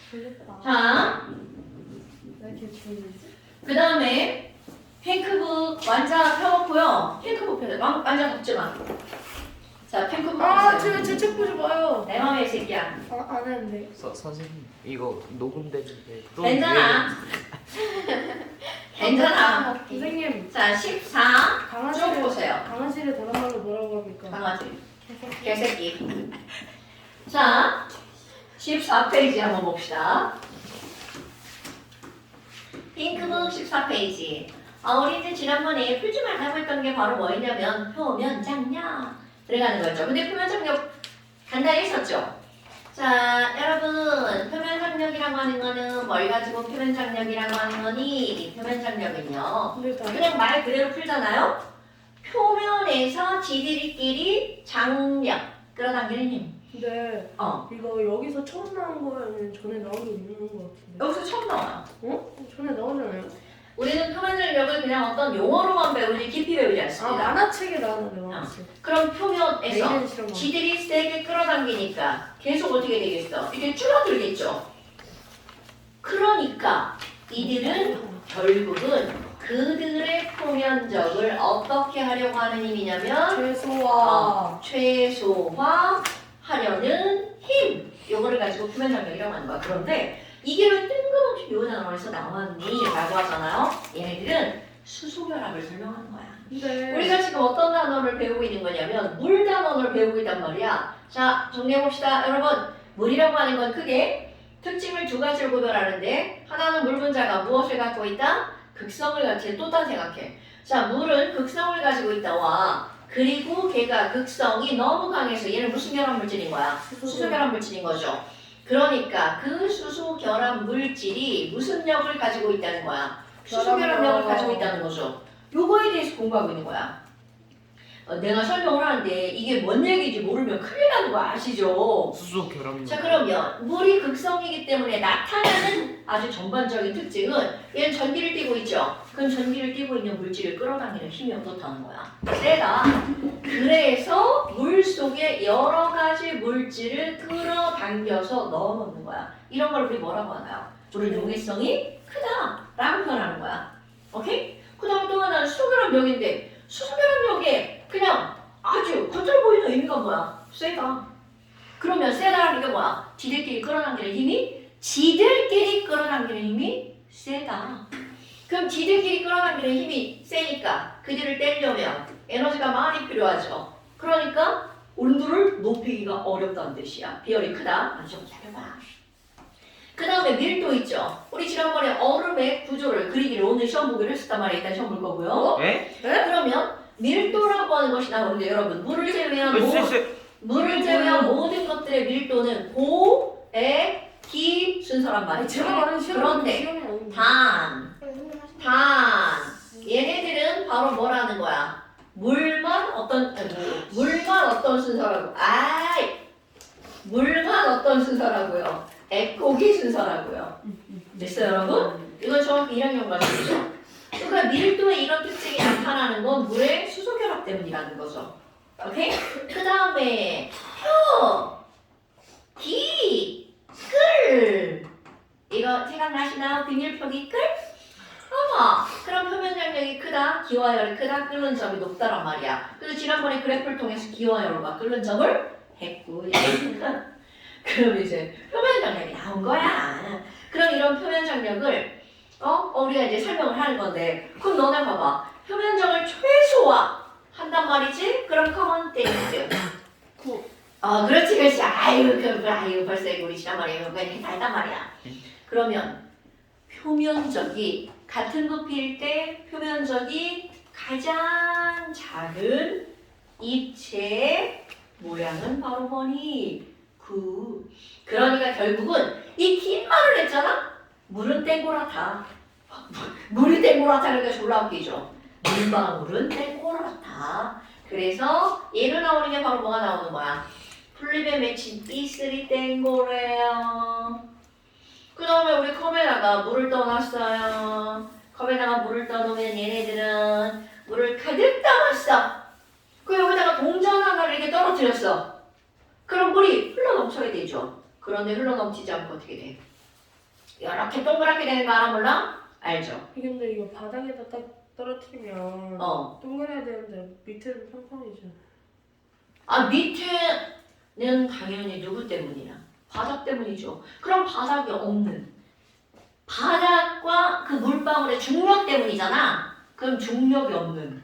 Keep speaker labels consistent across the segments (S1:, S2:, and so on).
S1: 졸렸다.
S2: 자,
S1: 왜 이렇게 졸리지?
S2: 그 다음에 핑크북 완자 펴놓고요. 핑크북 펴. 완자 덮지 마. 자, 핑크북
S1: 아,
S2: 펴세요.
S1: 제책 보지 마요.
S2: 내 맘에 이 새끼야.
S1: 안 했는데.
S3: 선생님 이거 녹음되는데 또
S2: 괜찮아. 괜찮아.
S1: 선생님,
S2: 자, 14. 쭉
S1: 강아지를
S2: 보세요.
S1: 강아지를 다른 말로 뭐라고 합니까?
S2: 강아지. 개새끼. 자, 14페이지 한번 봅시다. 핑크북 14페이지. 우리 이제 지난번에 풀지만 하고 있던 게 바로 뭐였냐면 표면장력 들어가는 거죠. 근데 표면장력 간단히 했었죠. 자, 여러분 표면장력이라고 하는 거는 뭘 가지고 표면장력이라고 하는 거니? 표면장력은요.
S1: 힘들다.
S2: 그냥 말 그대로 풀잖아요. 표면에서 지들끼리 장력 끌어당기는 힘.
S1: 근데 이거 여기서 처음 나온 거예요? 아니면 전에 나온 게 있는 거 같은데?
S2: 여기서 처음 나와요.
S1: 어? 전에 나오잖아요.
S2: 우리는 표면장력을 그냥 어떤 용어로만 배우지 깊이 배우지
S1: 아,
S2: 않습니다.
S1: 만화책에 나오는데 만화책.
S2: 그럼 표면에서
S1: 내리는 실험.
S2: 지들이 세게 끌어당기니까 계속 어떻게 되겠어? 이게 줄어들겠죠. 그러니까 이들은 결국은 그들의 표면적을 어떻게 하려고 하는 힘이냐면 최소화하려는 힘. 요거를 가지고 표면장력이라고 하는 거야. 그런데 이게 왜 뜬금없이 요 단어에서 나왔니? 라고 하잖아요. 얘네들은 수소결합을 설명하는 거야.
S1: 근데
S2: 우리가 지금 어떤 단어를 배우고 있는 거냐면 물 단어를 배우고 있단 말이야. 자, 정리해봅시다. 여러분, 물이라고 하는 건 크게 특징을 두 가지로 구별하는데 하나는 물 분자가 무엇을 갖고 있다? 극성을 갖지. 또 딴 생각해. 자, 물은 극성을 가지고 있다와 그리고 걔가 극성이 너무 강해서 얘는 무슨 결합 물질인 거야? 수소 결합 물질인 거죠. 그러니까 그 수소 결합 물질이 무슨 역을 가지고 있다는 거야? 수소 결합력을 가지고 있다는 거죠. 요거에 대해서 공부하고 있는 거야. 내가 설명을 하는데 이게 뭔 얘기인지 모르면 큰일 나는 거 아시죠?
S3: 수소 결합력.
S2: 자, 그러면 물이 극성이기 때문에 나타나는 아주 전반적인 특징은 얘는 전기를 띠고 있죠. 그럼 전기를 띠고 있는 물질을 끌어당기는 힘이 어떻다는 거야? 세다. 그래서 물 속에 여러 가지 물질을 끌어당겨서 넣어놓는 거야. 이런 걸 우리 뭐라고 하나요? 물의 용해성이 크다라고 표현하는 거야. 오케이? 그 다음에 또 하나는 수소결합력인데 수소결합력에 그냥 아주 겉으로 보이는 의미가 뭐야? 세다. 그러면 세다라는 게 뭐야? 지들끼리 끌어당기는 힘이 세다. 그럼 지들끼리 끌어당기는 힘이 세니까 그들을 떼려면 에너지가 많이 필요하죠. 그러니까 온도를 높이기가 어렵다는 뜻이야. 비열이 크다. 아주 좀 살펴봐. 그 다음에 밀도 있죠. 우리 지난번에 얼음의 구조를 그리기를 오늘 시험 보기로 했었단 말이에요. 일단 시험 볼 거고요.
S3: 에?
S2: 그러면 밀도라고 하는 것이 나오는데 여러분 물을 제외한 모든 것들의 밀도는 고, 에, 기 순서란 말이죠.
S1: 제가 말하는 시험이
S2: 그런데
S1: 시험이 아닌데.
S2: 단 얘네들은 바로 뭐라는 거야? 물만 어떤 순서라고? 물만 어떤 순서라고요? 에코기 순서라고요. 됐어요, 여러분? 이건 정확히 1학년 과정이죠. 그러니까 밀도에 이런 특징이 나타나는 건 물의 수소 결합 때문이라는 거죠. 오케이? 그 다음에 표, 기, 끌. 이거 생각나시나요? 비밀표기 끌? 어머, 그럼 표면장력이 크다, 기와 열이 크다, 끓는 점이 높다란 말이야. 그래서 지난번에 그래프를 통해서 기와 열과 끓는 점을 했고, 그럼 이제 표면장력이 나온 거야. 그럼 이런 표면장력을 우리가 이제 설명을 하는 건데, 그럼 너네 봐봐. 표면적을 최소화 한단 말이지? 그럼 커먼 땡스. 그렇지. 아유, 벌써 우리 지난번에 그냥 다 했단 말이야. 그러면 표면적이 같은 부피일 때 표면적이 가장 작은 입체의 모양은 바로 뭐니? 그러니까 결국은 이 긴 말을 했잖아? 물은 땡고랗다. 물이 땡고랗다 그러니까 졸라 웃기죠. 물방울은 땡고랗다. 그래서 얘로 나오는 게 바로 뭐가 나오는 거야? 플립에 맺힌 B3 땡고래요. 그 다음에 우리 컵에다가 물을 떠놨어요. 컵에다가 물을 떠놓으면 얘네들은 물을 가득 담았어. 그 여기다가 동전 하나를 이렇게 떨어뜨렸어. 그럼 물이 흘러넘쳐야 되죠. 그런데 흘러넘치지 않고 어떻게 돼? 이렇게 동그랗게 되는 거 알아 몰라? 알죠?
S1: 근데 이거 바닥에다 딱 떨어뜨리면 동그래야 되는데 밑에는 평평이죠.
S2: 아 밑에는 당연히 누구 때문이야? 바닥 때문이죠. 그럼 바닥이 없는 바닥과 그 물방울의 중력 때문이잖아. 그럼 중력이 없는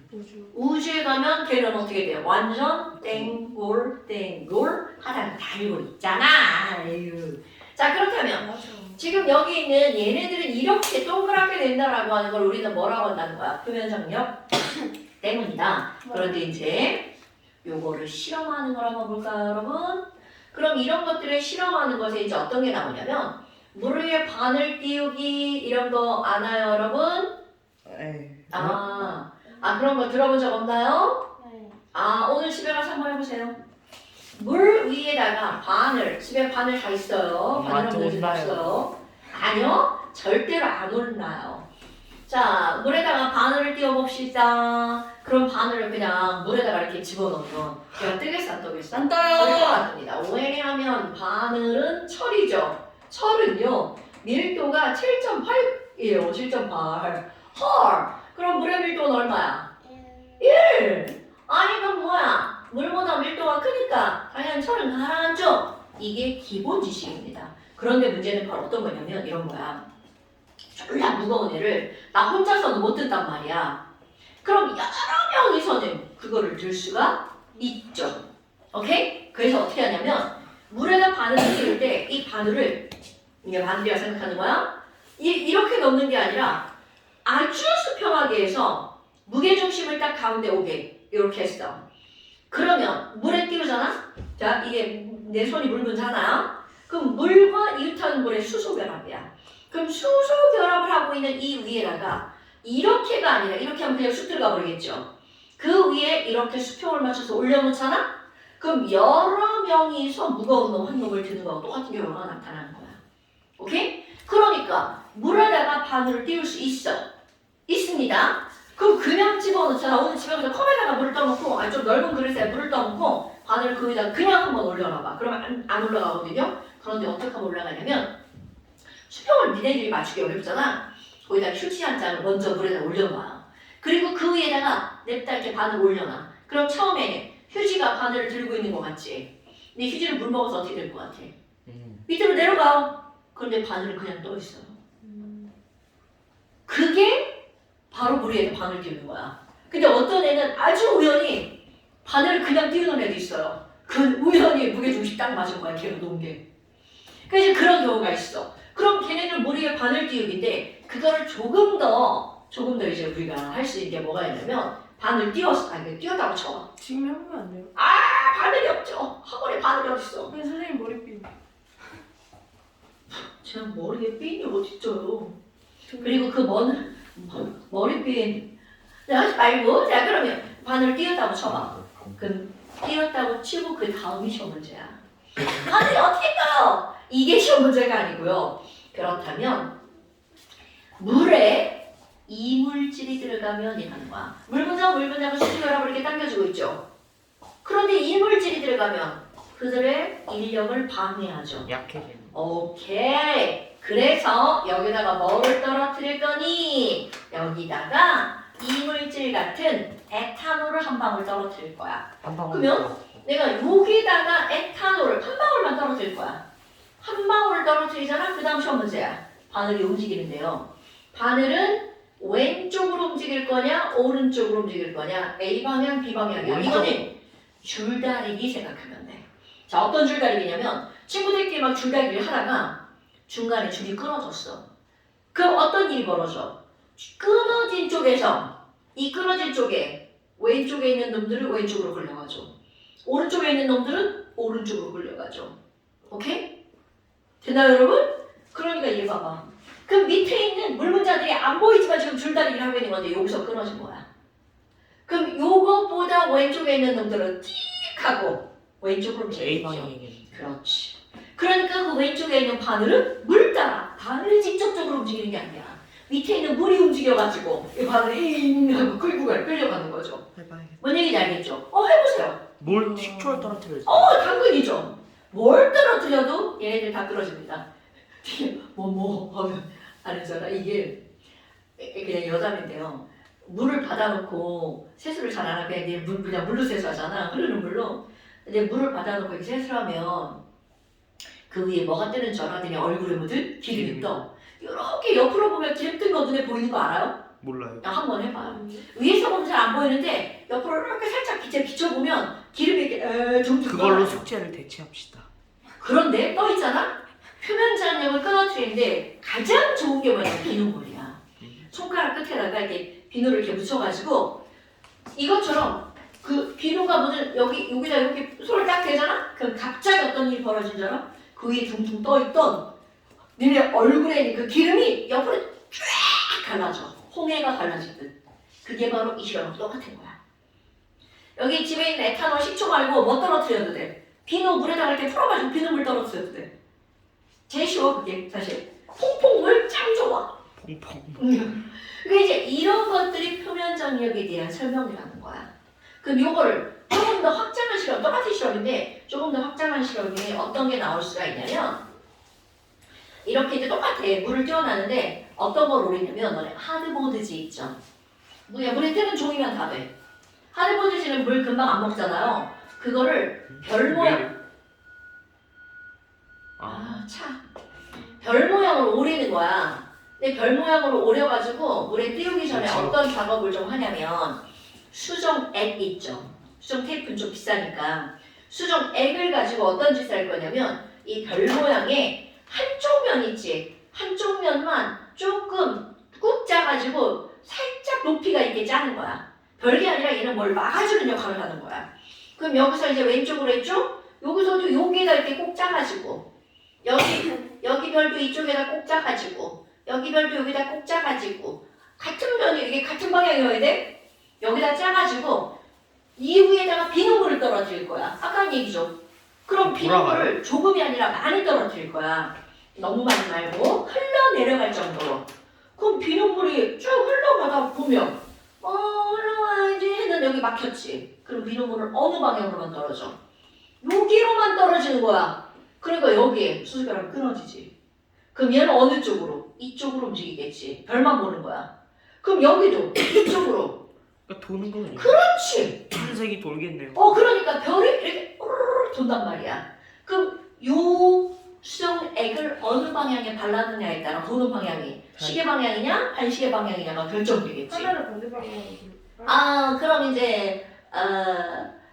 S2: 우주에 가면 걔는 어떻게 돼요? 완전 땡골 하다가 달고 있잖아. 에휴. 자 그렇다면
S1: 맞아.
S2: 지금 여기 있는 얘네들은 이렇게 동그랗게 된다라고 하는 걸 우리는 뭐라고 한다는 거야? 표면 장력 때문이다. 그런데 이제 요거를 실험하는 걸 한번 볼까요, 여러분? 그럼 이런 것들을 실험하는 것에 이제 어떤 게 나오냐면 물 위에 바늘 띄우기 이런 거 아나요, 여러분? 그런 거 들어본 적 없나요?
S1: 네.
S2: 오늘 집에 가서 한번 해보세요. 물 위에다가 바늘, 집에 바늘 다 있어요. 바늘 없는 집 없어요. 아니요, 절대로 안 올라요. 자, 물에다가 바늘을 띄워봅시다. 그럼 바늘을 그냥 물에다가 이렇게 집어넣으면 얘가 뜨겠어, 안 뜨겠어?
S1: 안
S2: 절대
S1: 떠요.
S2: 안 뜹니다. 왜냐하면 바늘은 철이죠. 철은요, 밀도가 7.8이에요. 7.8. 헐! 그럼 물의 밀도는 얼마야? 1! 아니 그럼 뭐야? 물보다 밀도가 크니까 당연히 철은 가라앉죠? 이게 기본 지식입니다. 그런데 문제는 바로 어떤 거냐면 이런 거야. 졸라 무거운 애를 나 혼자서는 못 든단 말이야. 그럼 여러 명이서는 그거를 들 수가 있죠. 오케이? 그래서 어떻게 하냐면 물에다 바늘을 띄울 때 이 바늘을 이게 바늘이라 생각하는 거야? 이렇게 넣는 게 아니라 아주 수평하게 해서 무게중심을 딱 가운데 오게 이렇게 했어. 그러면 물에 띄우잖아? 자, 이게 내 손이 물 문잖아? 그럼 물과 이웃하는 물의 수소결합이야. 그럼 수소결합을 하고 있는 이 위에다가 이렇게가 아니라 이렇게 하면 그냥 쑥 들어가 버리겠죠. 그 위에 이렇게 수평을 맞춰서 올려놓잖아? 그럼 여러 명이서 무거운 놈 한 놈을 드는 거하고 똑같은 결과가 나타나는 거야. 오케이? 그러니까 물에다가 바늘을 띄울 수 있습니다. 그럼 그냥 집어넣잖아. 오늘 집에 가서 컵에다가 물을 떠놓고 좀 넓은 그릇에 물을 떠놓고 바늘을 그 위에다가 그냥 한번 올려놔봐. 그러면 안 올라가거든요. 그런데 어떻게 하면 올라가냐면 수평을 니네들이 맞추기 어렵잖아. 거기다 휴지 한 장을 먼저 물에다 올려놔. 그리고 그 위에다가 냅다 이렇게 바늘 올려놔. 그럼 처음에 휴지가 바늘을 들고 있는 것 같지? 근데 휴지를 물 먹어서 어떻게 될 것 같아? 밑으로 내려가. 그런데 바늘은 그냥 떠 있어요. 그게 바로 물 위에다 바늘 띄우는 거야. 근데 어떤 애는 아주 우연히 바늘을 그냥 띄우는 애도 있어요. 그 우연히 무게중심 딱 맞은 거야, 걔가 놓은 게. 그래서 그런 경우가 있어. 그럼 걔네는 물 위에 바늘 띄우기인데 그거를 조금 더 이제 우리가 할 수 있는 게 뭐가 있냐면 바늘 띄웠다고 쳐.
S1: 지금 해보면 안 돼요?
S2: 바늘이 없죠. 학원에 바늘이 어딨어.
S1: 근데 선생님 머리핀.
S2: 제가 머리에 핀이 어딨어요. 그리고 그 머리핀 하지 말고 자 그러면 바늘 띄웠다고 쳐봐. 그럼 띄웠다고 치고 그 다음이 시험 문제야. 바늘이 어떻게 떠요? 이게 시험 문제가 아니고요. 그렇다면 물에 이물질이 들어가면 이하는 거야. 물 분자가 수소결합을 이렇게 당겨주고 있죠. 그런데 이물질이 들어가면 그들의 인력을 방해하죠.
S3: 약해지는.
S2: 오케이. 그래서 여기다가 뭐를 떨어뜨릴 거니? 여기다가 이물질 같은 에탄올을 한 방울 떨어뜨릴 거야.
S3: 한 방울.
S2: 그러면 내가 여기다가 에탄올을 한 방울만 떨어뜨릴 거야. 한 방울을 떨어뜨리잖아. 그 다음 시험 문제야. 바늘이 움직이는데요. 바늘은 왼쪽으로 움직일 거냐, 오른쪽으로 움직일 거냐, A 방향, B 방향이야. 이거는 줄다리기 생각하면 돼. 자, 어떤 줄다리기냐면 친구들끼리 막 줄다리기를 하다가 중간에 줄이 끊어졌어. 그럼 어떤 일이 벌어져? 끊어진 쪽에서 이 끊어진 쪽에 왼쪽에 있는 놈들은 왼쪽으로 끌려가죠. 오른쪽에 있는 놈들은 오른쪽으로 끌려가죠. 오케이? 됐나요, 여러분? 그러니까 얘 봐봐. 그 밑에 있는 물문자들이 안 보이지만 지금 줄다리기를 하고 있는 건데 여기서 끊어진 거야. 그럼 요거보다 왼쪽에 있는 놈들은 띡 하고 왼쪽으로
S3: A
S2: 움직이죠.
S3: 방향이겠네.
S2: 그렇지. 그러니까 그 왼쪽에 있는 바늘은 물 따라 바늘이 직접적으로 움직이는 게 아니야. 밑에 있는 물이 움직여가지고 이 바늘이 잉 하고 끌려가는 거죠.
S3: 해봐야겠다.
S2: 뭔 얘기인지 알겠죠? 해보세요.
S3: 뭘 식초를 떨어뜨려야지.
S2: 당근이죠. 뭘 떨어뜨려도 얘네들 다 끊어집니다. 뭐뭐 하면 아니잖아. 이게 그냥 여담인데요. 물을 받아놓고 세수를 잘 안 하고 그냥 물로 세수하잖아. 흐르는 물로. 근데 물을 받아놓고 이렇게 세수를 하면 그 위에 뭐가 뜨는 줄 알아? 그냥 얼굴에 묻은 기름이 떠. 이렇게 옆으로 보면 기름 뜬 거 눈에 보이는 거 알아요?
S3: 몰라요.
S2: 한번 해봐요. 위에서 보면 잘 안 보이는데 옆으로 이렇게 살짝 비춰보면 기름이 이렇게 둥둥
S3: 그걸로
S2: 떠요.
S3: 숙제를 대체합시다.
S2: 그런데 떠 있잖아? 표면 장력을 끊어뜨리는데 가장 좋은 게 뭐냐면 비눗물이야. 손가락 끝에다가 이렇게 비누를 이렇게 묻혀가지고 이것처럼 그 비누가 묻은 여기다 이렇게 손을 딱 대잖아? 그럼 갑자기 어떤 일이 벌어진 줄 알아? 그 위에 둥둥 떠있던 너네 얼굴에 있는 그 기름이 옆으로 쫙 갈라져. 홍해가 갈라지듯. 그게 바로 이 시험하고 똑같은 거야. 여기 집에 있는 에탄올 식초 말고 뭐 떨어뜨려도 돼. 비누 물에다가 이렇게 풀어가지고 비누물 떨어뜨려도 돼. 제일 쉬워 그게 사실. 퐁퐁물 짱 좋아.
S3: 퐁퐁.
S2: 그러니까 이제 이런 것들이 표면 장력에 대한 설명이라는 거야. 그럼 요거를 조금 더 확장한 실험, 똑같은 실험인데 조금 더 확장한 실험이 어떤 게 나올 수가 있냐면 이렇게 이제 똑같아. 물을 띄워놨는데 어떤 걸 오리냐면 너네 하드보드지 있죠. 물에 뜨는 종이면 다 돼. 하드보드지는 물 금방 안 먹잖아요. 그거를 별 모양 별 모양으로 오리는 거야. 근데 별 모양으로 오려가지고 물에 띄우기 전에
S3: 그렇죠.
S2: 어떤 작업을 좀 하냐면 수정액 있죠. 수정 테이프는 좀 비싸니까 수정액을 가지고 어떤 짓을 할 거냐면 이 별 모양의 한쪽 면 있지. 한쪽 면만 조금 꾹 짜가지고 살짝 높이가 있게 짜는 거야. 별게 아니라 얘는 뭘 막아주는 역할을 하는 거야. 그럼 여기서 이제 왼쪽으로 했죠? 여기서도 여기에다 이렇게 꼭 짜가지고 여기 별도 이쪽에다 꼭 짜가지고 여기 별도 여기다 꼭 짜가지고 같은 면이 이게 같은 방향이어야 돼? 여기다 짜가지고 이 위에다가 비눗물을 떨어뜨릴 거야. 아까 한 얘기죠. 그럼 비눗물을 조금이 아니라 많이 떨어뜨릴 거야. 너무 많이 말고 흘러내려갈 정도로. 그럼 비눗물이 쭉 흘러가다 보면 흘러와야지 했는데 여기 막혔지. 그럼 비눗물은 어느 방향으로만 떨어져? 여기로만 떨어지는 거야. 그러니까 여기에 수술벼락이 끊어지지. 그럼 얘는 어느 쪽으로? 이쪽으로 움직이겠지. 별만 보는 거야. 그럼 여기도 이쪽으로.
S3: 그러니까 도는 거군요.
S2: 그렇지.
S3: 흰색이 돌겠네요.
S2: 그러니까 별이 이렇게 우르르 돈단 말이야. 그럼 요 수정액을 어느 방향에 발라느냐에 따라 도는 방향이 시계 방향이냐 반시계 방향이냐가 결정되겠지.
S1: 하나를 반대 방향으로.
S2: 그럼 이제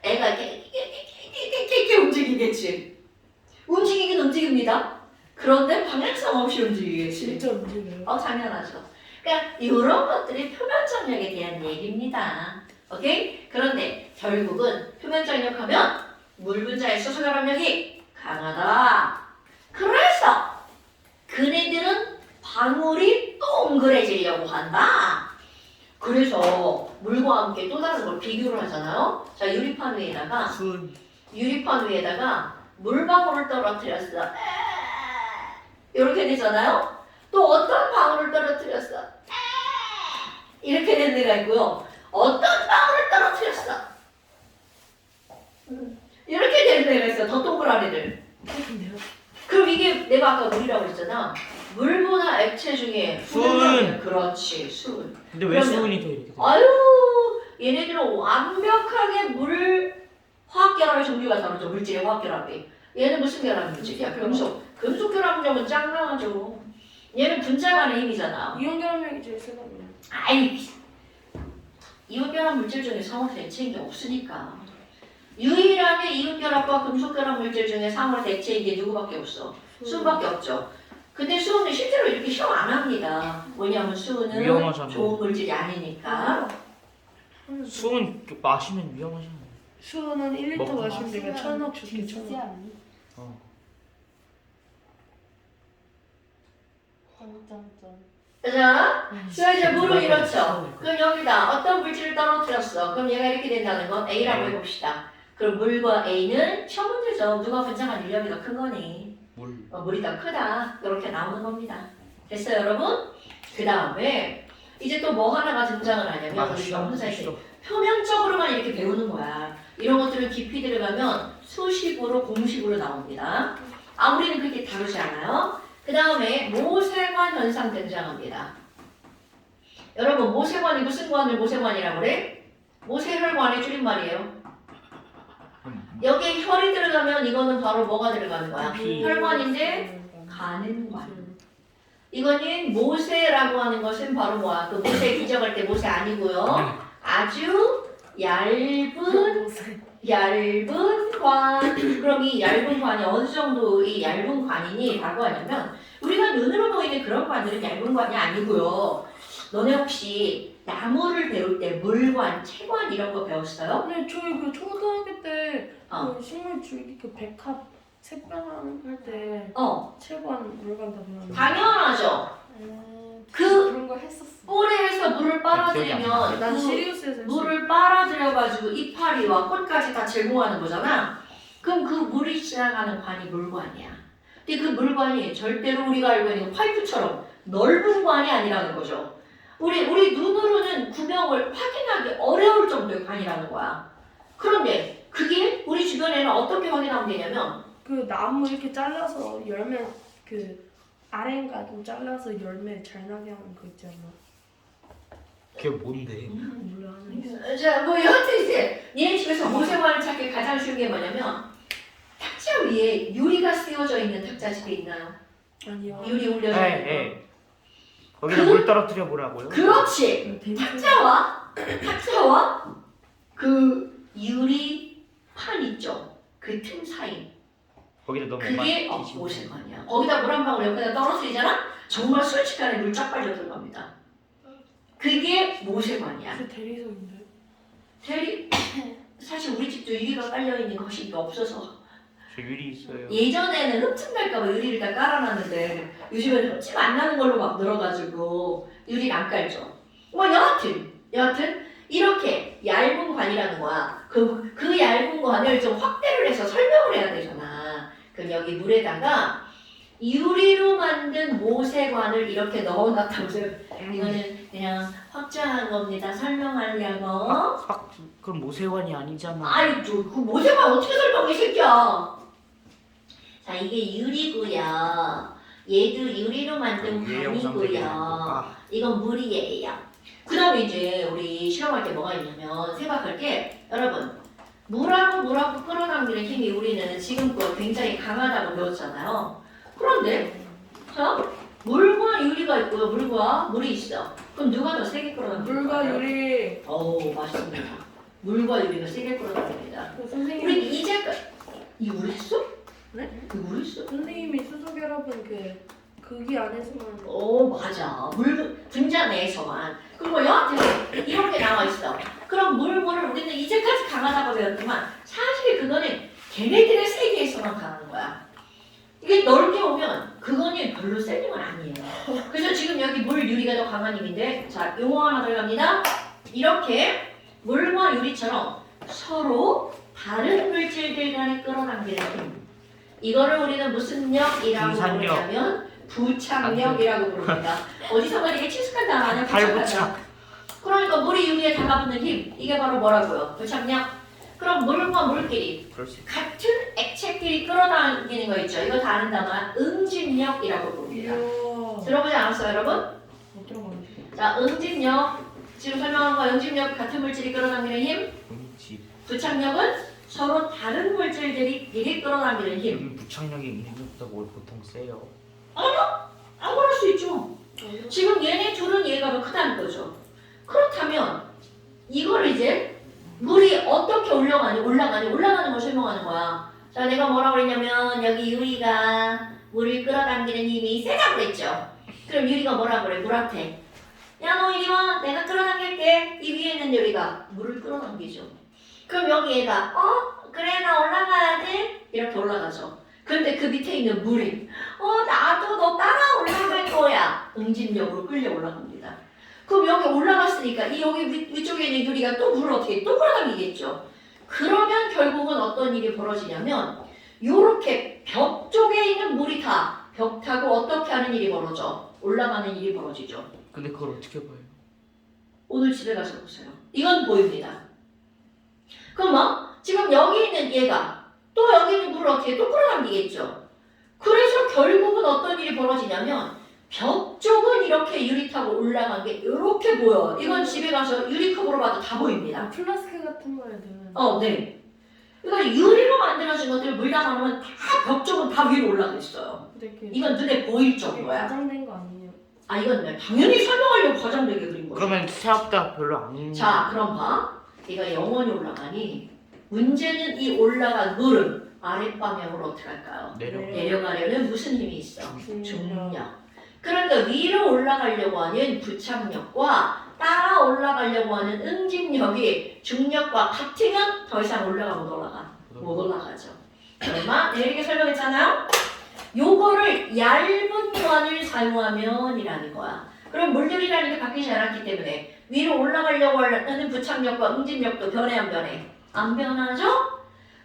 S2: 애가 이렇게 움직이겠지. 움직이긴 움직입니다. 그런데 방향성 없이 움직이겠지.
S1: 진짜 움직여요.
S2: 당연하죠. 그러니까 이런 것들이 표면 장력에 대한 얘기입니다. 오케이? 그런데 결국은 표면 장력하면 물 분자의 수소 결합력이 강하다. 그래서 그네들은 방울이 동그래지려고 한다. 그래서 물과 함께 또 다른 걸 비교를 하잖아요. 자, 유리판 위에다가 물방울을 떨어뜨렸어. 이렇게 되잖아요. 또 어떤 방울을 떨어뜨렸어. 이렇게 되는 데가 있고요. 어떤 방울을 떨어뜨렸어. 이렇게 되는 데가 있어. 더 동그란 애들. 그럼 이게 내가 아까 물이라고 했잖아. 물보다 액체 중에
S3: 수은.
S2: 그렇지, 수은.
S3: 근데 왜 수은이 더 이렇게 돼요?
S2: 아유, 얘네들은 완벽하게 물 화학결합의 종류가 다르죠. 물질의 화학결합이. 얘는 무슨 결합 물질이야? 금속. 금속 결합력은 짱강하죠. 얘는 분자 간의 힘이잖아.
S1: 이온 결합력이 제일 세다며.
S2: 아이, 이온 결합 물질 중에 상호 대체인 게 없으니까. 유일하게 이온 결합과 금속 결합 물질 중에 상호 대체인 게 누구밖에 없어? 수은밖에 없죠. 근데 수은은 실제로 이렇게 시험 안 합니다. 뭐냐면 수은은
S3: 위험하잖아.
S2: 좋은 물질이 아니니까.
S3: 수은 마시면 위험하잖아요.
S1: 수은은 1리터
S3: 먹고
S1: 마시면 되면 1000억 죽게 1000억.
S3: 어.
S2: 자, 이제 물을 이렇죠. 그럼 여기다 어떤 물질을 떨어뜨렸어. 그럼 얘가 이렇게 된다는 건 A라고 해봅시다. 그럼 물과 A는 시험 문제죠. 누가 분자간 인력이 더 큰 거니? 물이 더 크다. 이렇게 나오는 겁니다. 됐어요, 여러분? 그 다음에 이제 또 뭐 하나가 등장을 하냐면 우리가 혼자서 표면적으로만 이렇게 배우는 거야. 이런 것들은 깊이 들어가면 수식으로 공식으로 나옵니다. 우리는 그렇게 다루지 않아요. 그 다음에 모세관 현상 등장합니다. 여러분 모세관이 무슨 관을 모세관이라고 그래? 모세혈관의 줄임말이에요. 여기에 혈이 들어가면 이거는 바로 뭐가 들어가는 거야?
S3: 피.
S2: 혈관인데 가는 관. 이거는 모세라고 하는 것은 바로 뭐야? 그 모세 기적할 때 모세 아니고요. 아주 얇은 관. 그럼 이 얇은 관이 어느 정도 이 얇은 관이니라고 하냐면 우리가 눈으로 보이는 그런 관들은 얇은 관이 아니고요. 너네 혹시 나무를 배울 때 물관, 채관 이런 거 배웠어요?
S1: 근데 저희 그 초등학교 때
S2: 어.
S1: 그 식물 줄기 그 백합 색변 할때
S2: 어,
S1: 채관 물관 다 배웠는데.
S2: 당연하죠.
S1: 그 그런 거 했었어.
S2: 뿌리에서 물을 빨아들이면
S1: 난
S2: 그
S1: 시리우스에서 했어.
S2: 물을 빨아들여가지고 이파리와 꽃까지 다 제공하는 거잖아. 그럼 그 물이 지나가는 관이 물관이야. 근데 그 물관이 절대로 우리가 알고 있는 파이프처럼 넓은 관이 아니라는 거죠. 우리 눈으로는 구멍을 확인하기 어려울 정도의 관이라는 거야. 그런데 그게 우리 주변에는 어떻게 확인하면 되냐면
S1: 그 나무 이렇게 잘라서 열매 그 아래인가 좀 잘라서 열매 잘 나게 하는 거 있잖아.
S3: 그게 뭔데?
S1: 몰라 하나 있어.
S2: 자, 뭐 여하튼 이제 니네 집에서 모세관을 찾기 가장 쉬운 게 뭐냐면 탁자 위에 유리가 쓰여져 있는 탁자 집에 있나요?
S1: 아니요.
S2: 유리 올려져 있는 거.
S3: 예. 거기다 물 떨어뜨려 보라고요?
S2: 그렇지. 탁자와 그 유리판 있죠. 그 틈 사이.
S3: 거기다 너무
S2: 그게 모세관이야. 거기다 물 한 방울 옆에다 떨어뜨리잖아. 정말 순식간에 물 쫙 빨려 들어갑니다. 그게 모세관이야.
S1: 그 대리석인데.
S2: 사실 우리 집도 유리가 깔려 있는 것이 없어서
S3: 저 유리 있어요.
S2: 예전에는 흡침 날까봐 유리를 다 깔아놨는데 요즘은 흡침 안 나는 걸로 막 늘어가지고 유리를 안 깔죠. 뭐 여하튼 이렇게 얇은 관이라는 거야. 그 얇은 관을 좀 확대를 해서 설명을 해야 되잖아. 그럼 여기 물에다가 유리로 만든 모세관을 이렇게 넣어놨다고 보세요. 이거는 그냥 확장한 겁니다. 설명하려고.
S3: 그럼 모세관이 아니잖아.
S2: 아이, 그 모세관 어떻게 설명해, 이 새끼야. 자, 이게 유리고요. 얘도 유리로 만든 관이고요. 이건 물이에요. 그 다음에 이제 우리 실험할 때 뭐가 있냐면 생각할 게 여러분 물하고 끌어당기는 힘이 우리는 지금껏 굉장히 강하다고 배웠잖아요. 그런데 자 물과 유리가 있고요. 물과 물이 있어. 그럼 누가 더 세게 끌어당깁니까?
S1: 물과 유리.
S2: 오, 맞습니다. 물과 유리가 세게 끌어당깁니다.
S1: 그 선생님.
S2: 우리 이제까지 이거 우리 했어?
S1: 네?
S2: 이거 우리 했어?
S1: 선생님이 수소 결합은 거기 안에서만.
S2: 오, 맞아. 물 분자 내에서만. 그리고 여하튼 이렇게 나와 있어. 그럼 물을 우리는 이제까지 강하다고 배웠지만 사실 그거는 걔네들의 세계에서만 강한 거야. 이게 넓게 오면 그거는 별로 센 힘은 아니에요. 그래서 지금 여기 물 유리가 더 강한 힘인데 자 용어 하나 들어갑니다. 이렇게 물과 유리처럼 서로 다른 물질들 간에 끌어당기는 힘. 이거를 우리는 무슨 역이라고 부르냐면 부착력이라고 부릅니다. 어디서가 이게 친숙한 단어 아니야?
S3: 발부착.
S2: 그러니까 물이 유리에 달라붙는 힘. 이게 바로 뭐라고요? 부착력. 그럼 물과 물끼리
S3: 그렇지.
S2: 같은 액체끼리 끌어당기는 거 있죠. 이거 다른 단어는 응집력이라고 부릅니다.
S1: 이야.
S2: 들어보지 않았어요, 여러분?
S1: 못 들어봤는데.
S2: 자, 응집력. 지금 설명한 거 응집력 같은 물질이 끌어당기는 힘. 부착력은 서로 다른 물질들이 끌어당기는 힘.
S3: 부착력이 응집력보다 보통 세요.
S2: 안 그럴 수 있죠. 지금 얘네 둘은 얘가 더 크다는 거죠. 그렇다면 이걸 이제 물이 어떻게 올라가는 걸 설명하는 거야. 자, 내가 뭐라고 그랬냐면 여기 유리가 물을 끌어당기는 힘이 세다고 그랬죠. 그럼 유리가 뭐라고 그래? 물한테 야, 너 이리 와. 내가 끌어당길게. 이 위에 있는 유리가 물을 끌어당기죠. 그럼 여기 얘가 그래 나 올라가야 돼. 이렇게 올라가죠. 그런데 그 밑에 있는 물이 나도 너 따라 올라갈 거야. 응집력으로 끌려 올라갑니다. 그럼 여기 올라갔으니까 이 여기 위쪽에 있는 유리가 또 물을 어떻게 또 끌어당기겠죠. 그러면 결국은 어떤 일이 벌어지냐면 요렇게 벽 쪽에 있는 물이 다 벽 타고 어떻게 하는 일이 벌어져? 올라가는 일이 벌어지죠.
S3: 근데 그걸 어떻게 봐요?
S2: 오늘 집에 가서 보세요. 이건 보입니다. 그럼 지금 여기 있는 얘가 또 여기 있는 물을 어떻게 또 끌어당기겠죠. 그래서 결국은 어떤 일이 벌어지냐면 벽 쪽은 이렇게 유리 타고 올라간 게 이렇게 보여. 이건 집에 가서 유리컵으로 봐도 다 보입니다.
S1: 플라스틱 같은 거에 넣으면
S2: 네. 그러니까 유리로 만들어진 것들 물다 넣으면 다 벽 쪽은 다 위로 올라가 있어요.
S1: 이렇게
S2: 이건 눈에 보일 정도야.
S1: 과장된 거 아니에요?
S2: 아 이건 당연히 설명하려고 과장되게 그린 거죠.
S3: 그러면 생각보다 별로 안.
S2: 자 그럼 봐. 얘가 영원히 올라가니 문제는 이 올라간 물은 아랫방향으로 어떻게 할까요? 내려가려는 무슨 힘이 있어? 중력. 그러니까 위로 올라가려고 하는 부착력과 따라 올라가려고 하는 응집력이 중력과 같으면 더 이상 올라가 못 올라가? 못 올라가죠. 얼마? 이렇게 설명했잖아요. 요거를 얇은 관을 사용하면이라는 거야. 그럼 물질이라는 게 바뀌지 않았기 때문에 위로 올라가려고 하는 부착력과 응집력도 변해 안 변해? 안 변하죠?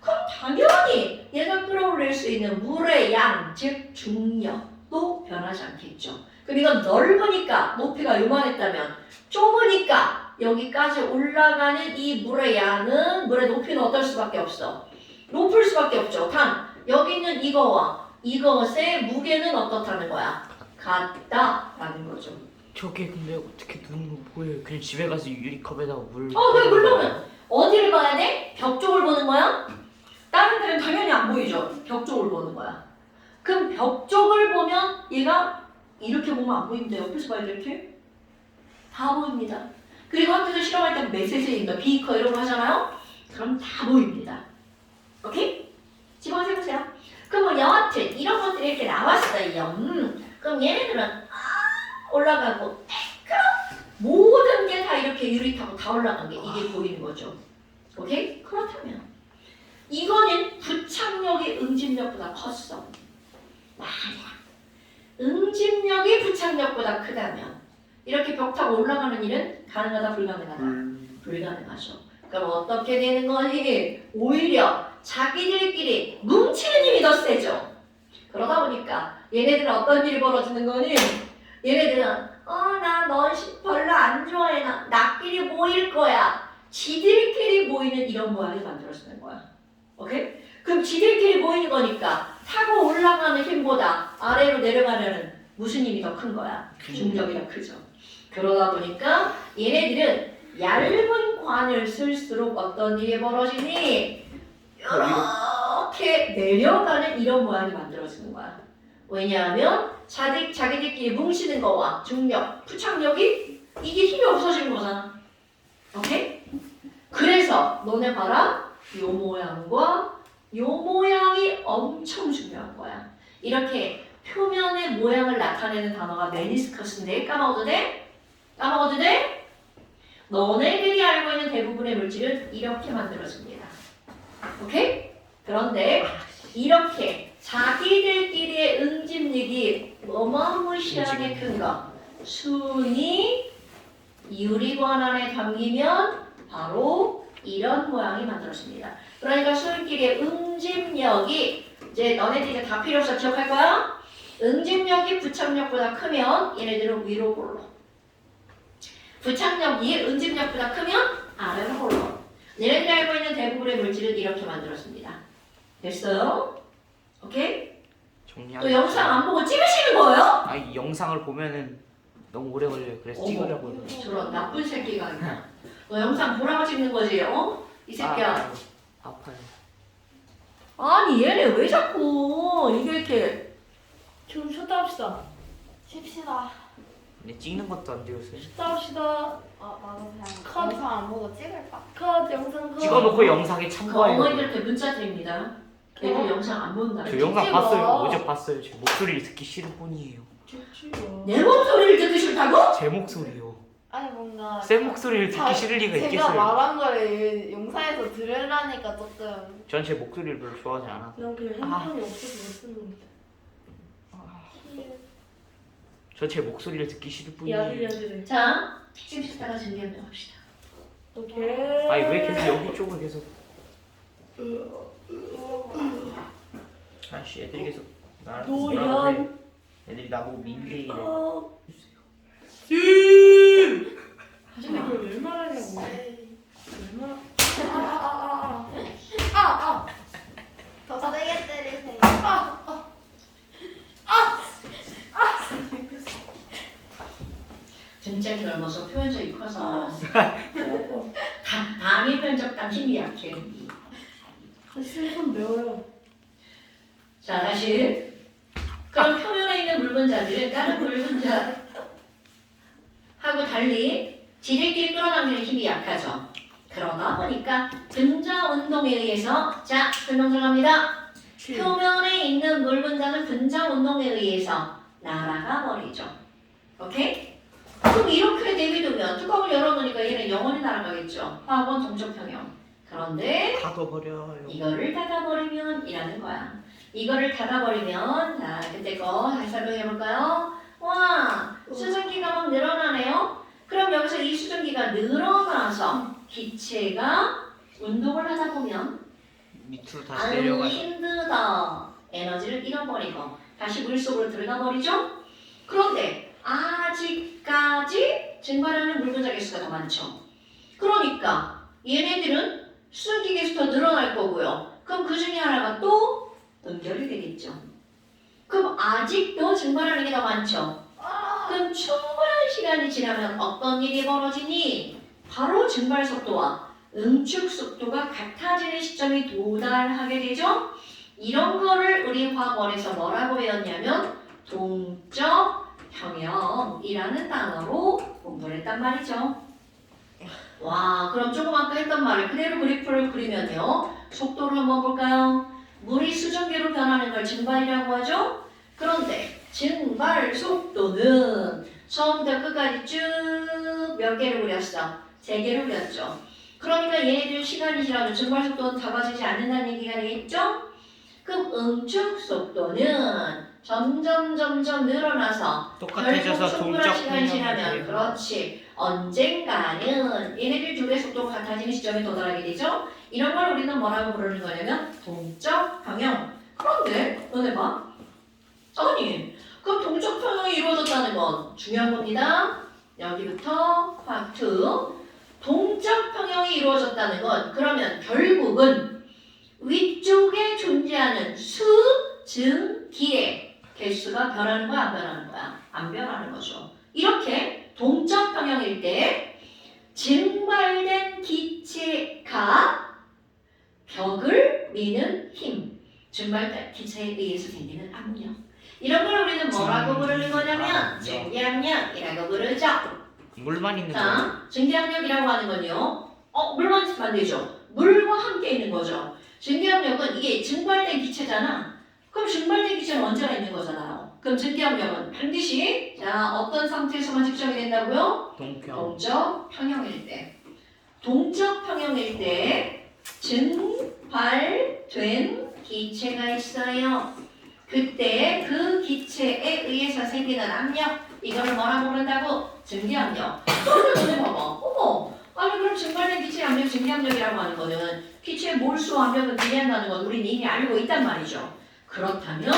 S2: 그럼 당연히 얘가 끌어올릴 수 있는 물의 양, 즉 중력도 변하지 않겠죠. 그럼 이건 넓으니까 높이가 요만했다면 좁으니까 여기까지 올라가는 이 물의 양은 물의 높이는 어떨 수밖에 없어? 높을 수밖에 없죠. 단 여기 있는 이거와 이것의 무게는 어떻다는 거야? 같다라는 거죠.
S3: 저게 근데 어떻게 눈으로 보여요? 그냥 집에 가서 유리컵에다가 물.
S2: 그래 그러면 어디를 봐야 돼? 벽 쪽을 보는 거야? 다른 데는 당연히 안 보이죠. 벽 쪽을 보는 거야. 그럼 벽 쪽을 보면 얘가 이렇게 보면 안 보이는데 옆에서 봐야 돼 이렇게? 다 보입니다. 그리고 학교에서 실험할 때 메세지인가 비커 이런 거 하잖아요? 그럼 다 보입니다. 오케이? 집어서 해보세요. 그럼 뭐 여하튼 이런 것들이 이렇게 나왔어요. 그럼 얘네들은 올라가고 모든 게 다 이렇게 유리 타고 다 올라간 게 이게 보이는 거죠. 오케이? 그렇다면 이거는 부착력이 응집력보다 컸어. 만약 응집력이 부착력보다 크다면 이렇게 벽 타고 올라가는 일은 가능하다 불가능하다? 불가능하죠. 그럼 어떻게 되는 거니? 오히려 자기들끼리 뭉치는 힘이 더 세죠. 그러다 보니까 얘네들은 어떤 일이 벌어지는 거니? 얘네들은 나 너 별로 안 좋아해. 나끼리 모일 거야. 지들끼리 모이는 이런 모양이 만들어지는 거야. 오케이? 그럼 지들끼리 모이는 거니까 타고 올라가는 힘보다 아래로 내려가려는 무슨 힘이 더 큰 거야? 중력이 더 크죠. 그러다 보니까 얘네들은 얇은 관을 쓸수록 어떤 일이 벌어지니? 이렇게 내려가는 이런 모양이 만들어지는 거야. 왜냐하면 자기들끼리 뭉치는 거와 중력, 부착력이 이게 힘이 없어지는 거잖아. 오케이? 그래서 너네 봐라. 요 모양과 요 모양이 엄청 중요한 거야. 이렇게 표면의 모양을 나타내는 단어가 메니스커스인데 까먹어도 돼? 까먹어도 돼? 너네들이 알고 있는 대부분의 물질은 이렇게 만들어집니다. 오케이? 그런데 이렇게 자기들끼리의 응집력이 어마무시하게 큰 거, 순이 유리관 안에 담기면 바로 이런 모양이 만들어집니다. 그러니까 수은끼리의 응집력이 이제 너네들이 다 필요 없어 기억할 거야? 응집력이 부착력보다 크면 얘네들은 위로 올라. 부착력이 응집력보다 크면 아래로 올라. 얘네들이 알고 있는 대부분의 물질은 이렇게 만들어집니다. 됐어요? 오케이? 또 영상 안 보고 찍으시는 거예요?
S3: 이 영상을 보면은 너무 오래 걸려요. 그래서 찍으려고요.
S2: 저런 나쁜 새끼가 있다. 너 영상 보라고 찍는 거지? 이 새끼야.
S3: 아파요.
S2: 아니 얘네 왜 자꾸 이게 이렇게
S1: 좀 쉬었다 합시다.
S4: 쉽시다.
S3: 근데 찍는 것도 안 되었어요.
S1: 쉬었다 합시다.
S4: 나도 그냥
S1: 컷.
S4: 영상 안 보고 찍을까?
S1: 컷 영상 컷.
S3: 찍어놓고 영상에
S2: 그
S3: 참고해요.
S2: 어머니들한테 문자 드립니다. 애들 영상 안 본다.
S3: 저 영상
S1: 찍지 마.
S3: 봤어요. 어제 봤어요. 제 목소리를 듣기 싫을 뿐이에요.
S1: 찍지요.
S2: 내 목소리를 듣기 싫다고?
S3: 제 목소리요.
S4: 아니 뭔가
S3: 쌤 목소리를 듣기 싫을 리가
S4: 제가
S3: 있겠어요.
S4: 말한 거를 영상에서 들으려니까 조금
S3: 전 제 목소리를 별로 좋아하지 않아.
S1: 난 그냥 핸드폰이 없어서 못 쓰는 건데.
S3: 저 제 목소리를 듣기 싫을 뿐이에요.
S1: 야들야들해.
S2: 자, 좀 쉬다가 준비하면 합시다.
S1: 오케이.
S3: 아니 왜 계속 여기 쪽을 계속. 아씨 애들이 계속 나를 뭐라고 해.
S1: 노연.
S3: 애들이 나보고 민폐이래.
S2: 하지마.
S1: 이걸 왜 말하냐고. 왜 말?
S4: 더 세게 때리세요.
S2: 등짝이 넓어서 표현적이 커서
S1: 배고파.
S2: 당일 면적당 힘이 약해.
S1: 실컷 매워요.
S2: 자, 다시. 그럼 표면에 있는 물분자들은 다른 물분자하고 달리 지들끼리 끌어당기는 힘이 약하죠. 그러다 보니까 분자 운동에 의해서, 자, 설명 들어갑니다. 표면에 있는 물분자는 분자 운동에 의해서 날아가 버리죠. 오케이? 그럼 이렇게 내비두면 뚜껑을 열어놓으니까 얘는 영원히 날아가겠죠. 화학원 동적 평형. 그런데
S3: 닫아버려요.
S2: 이거를 닫아버리면 이라는 거야. 이거를 닫아버리면, 자, 그때 거 다시 설명해볼까요? 와, 수증기가 막 늘어나네요? 그럼 여기서 이 수증기가 늘어나서 기체가 운동을 하다 보면
S3: 밑으로 다시
S2: 아유
S3: 내려가요.
S2: 힘들다. 에너지를 잃어버리고 다시 물속으로 들어가 버리죠? 그런데 아직까지 증발하는 물분자 개수가 더 많죠. 그러니까 얘네들은 수증기 개수가 늘어날 거고요. 그럼 그 중에 하나가 또 연결이 되겠죠. 그럼 아직도 증발하는 게 더 많죠. 그럼 충분한 시간이 지나면 어떤 일이 벌어지니? 바로 증발 속도와 응축 속도가 같아지는 시점이 도달하게 되죠. 이런 거를 우리 화학원에서 뭐라고 배웠냐면 동적 평형이라는 단어로 공부를 했단 말이죠. 와, 그럼 조금 아까 했던 말을 그대로 그래프를 그리면요. 속도를 한번 볼까요? 물이 수증기로 변하는 걸 증발이라고 하죠. 그런데 증발 속도는 처음부터 끝까지 쭉 몇 개를 그렸어? 3개를 그렸죠. 그러니까 얘네들 시간이 지나도 증발 속도는 작아지지 않는다는 얘기가 되겠죠? 그럼 응축 속도는 점점 늘어나서 결국
S3: 똑같아져서
S2: 충분한
S3: 동적
S2: 시간이 지나면
S3: 평형이
S2: 그렇지 언젠가는 얘네들 둘의 속도가 같아지는 시점에 도달하게 되죠. 이런 걸 우리는 뭐라고 부르는 거냐면 동적 평형. 그런데 너네 봐. 아니 그럼 동적 평형이 이루어졌다는 건 중요한 겁니다. 여기부터 파트 동적 평형이 이루어졌다는 건 그러면 결국은 위쪽에 존재하는 수증기의 개수가 변하는 거야 안 변하는 거야? 안 변하는 거죠. 이렇게 동적 평형일 때 증발된 기체가 벽을 미는 힘, 증발된 기체에 의해서 생기는 압력. 이런 걸 우리는 뭐라고 부르는 거냐면 증기압력이라고 부르죠.
S3: 물만 있는 거.
S2: 자, 증기압력이라고 하는 건요. 물만 있으면 안 되죠. 물과 함께 있는 거죠. 증기압력은 이게 증발된 기체잖아. 그럼 증발된 기체는 언제나 있는 거잖아요. 그럼 증기압력은 반드시 자 어떤 상태에서만 측정이 된다고요?
S3: 동평.
S2: 동적 평형일 때. 동적 평형일 때 증발된 기체가 있어요. 그때 그 기체에 의해서 생기는 압력 이거를 뭐라고 부른다고? 증기압력. 그런데 너네 봐봐. 어머 아니 그럼 증발된 기체 압력 증기압력이라고 하는 거는 기체의 몰수 압력을 비례한다는 건 우리는 이미 알고 있단 말이죠. 그렇다면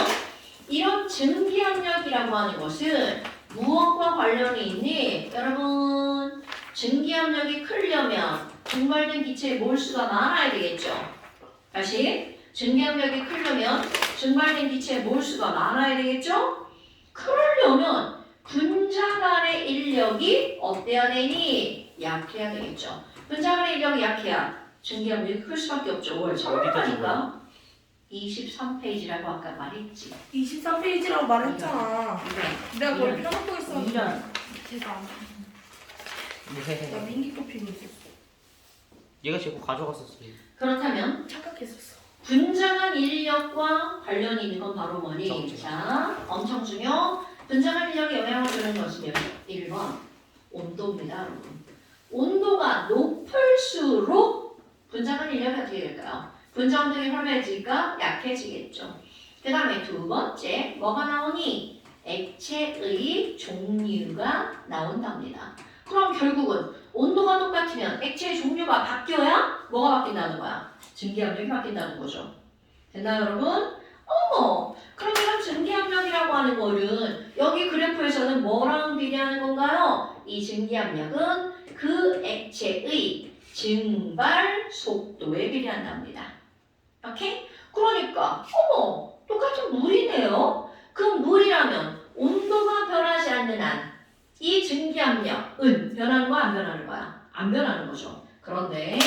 S2: 이런 증기압력이라고 하는 것은 무엇과 관련이 있니? 여러분 증기압력이 크려면 증발된 기체의 몰수가 많아야 되겠죠. 다시 증기압력이 크려면 증발된 기체의 몰수가 많아야 되겠죠. 그러려면 분자 간의 인력이 어때야 되니? 약해야 되겠죠. 분자 간의 인력이 약해야 증기압력이 클 수밖에 없죠. 뭘 처음하니까 23페이지라고 아까 말했지.
S1: 23페이지라고 말했잖아. 내가 그걸
S2: 이런.
S1: 펴놓고 있었는데.
S2: 이런.
S1: 제가
S3: 네.
S1: 나 민기 커피고 있었어.
S3: 얘가 자꾸 가져갔었어요.
S2: 그렇다면
S1: 착각했었어.
S2: 분자 간 인력과 관련이 있는 건 바로 뭐니?
S3: 정체.
S2: 자, 엄청 중요. 분자 간 인력에 영향을 주는 것은 1번 온도입니다. 여러분. 온도가 높을수록 분자 간 인력이 어떻게 될까요? 분자 운동이 활발해지니까 약해지겠죠. 그 다음에 두 번째 뭐가 나오니? 액체의 종류가 나온답니다. 그럼 결국은 온도가 똑같으면 액체의 종류가 바뀌어야 뭐가 바뀐다는 거야? 증기압력이 바뀐다는 거죠. 됐나요 여러분? 그러면 증기압력이라고 하는 거는 여기 그래프에서는 뭐랑 비례하는 건가요? 이 증기압력은 그 액체의 증발 속도에 비례한답니다. 오케이? 그러니까 똑같은 물이네요. 그 물이라면 온도가 변하지 않는 한 이 증기압력은 변하는 거야 안 변하는 거야? 안 변하는 거죠. 그런데